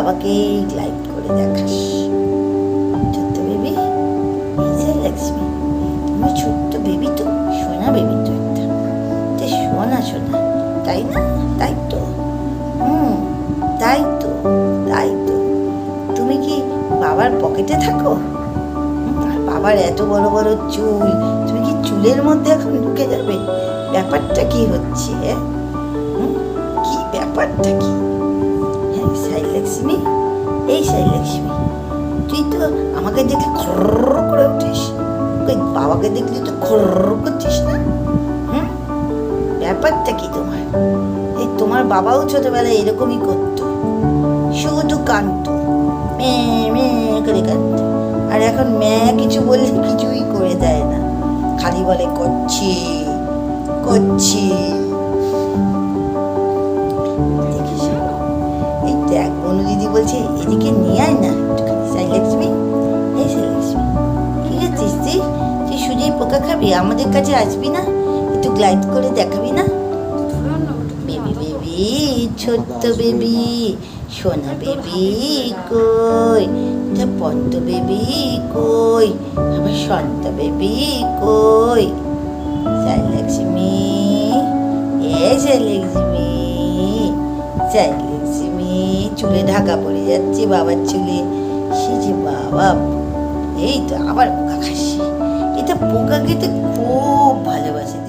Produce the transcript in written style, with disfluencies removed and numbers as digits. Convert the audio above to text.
বাবাকে গ্লাইড করে দেখাস। ছোট্ট বেবি, এই যে লক্ষ্মী, তুমি ছোট্ট বেবি তো, সোনা বেবি তো একটা সোনা সোনা, তাই না? তাই তো, তাই তো, তাই তো। তুমি কি বাবার পকেটে থাকো? বাবার এত বড় বড় চুল, তুমি কি চুলের মধ্যে এখন ঢুকে যাবে? ব্যাপারটা কি হচ্ছে? কি ব্যাপারটা কি? হ্যাঁ সাইলক্ষ্মী, এই সাইলক্ষ্মী, তুই তো আমাকে দেখলে খরর করে উঠিস, ওই বাবাকে দেখলে তো খরর করছিস না? ব্যাপারটা কি তোমার? এই তোমার বাবাও ছোটবেলায় এরকমই করতো, শুধু কাঁদতো, মেয়ে করে কাঁদতো। আর এখন মেয়ে কিছু বললে কিছুই করে দেয় না, খালি বলে করছি করছি। দেখিস, এই দেখ বনু দিদি বলছে এদিকে নিয়ে আয় না একটুখানি। সাইলক্ষ্মী, এই সাইলক্ষ্মী, কি করছিস তুই? তুই সুজির পোকা খাবি, আমাদের কাছে আসবি না? একটু গ্লাইড করে দেখাবি না? বেবি বেবি, ছোট্ট বেবি, সোনা বেবি কই, পদ্ম বেবি কই, আমার শান্ত বেবি কই? সাইলক্ষ্মী, এ সাইলক্ষ্মী, সাইলক্ষ্মী, চুলে ঢাকা পড়ে যাচ্ছে বাবার চুলে। সে যে বাবা, এই তো আবার পোকা খাসি। এটা পোকা খেতে খুব ভালোবাসে।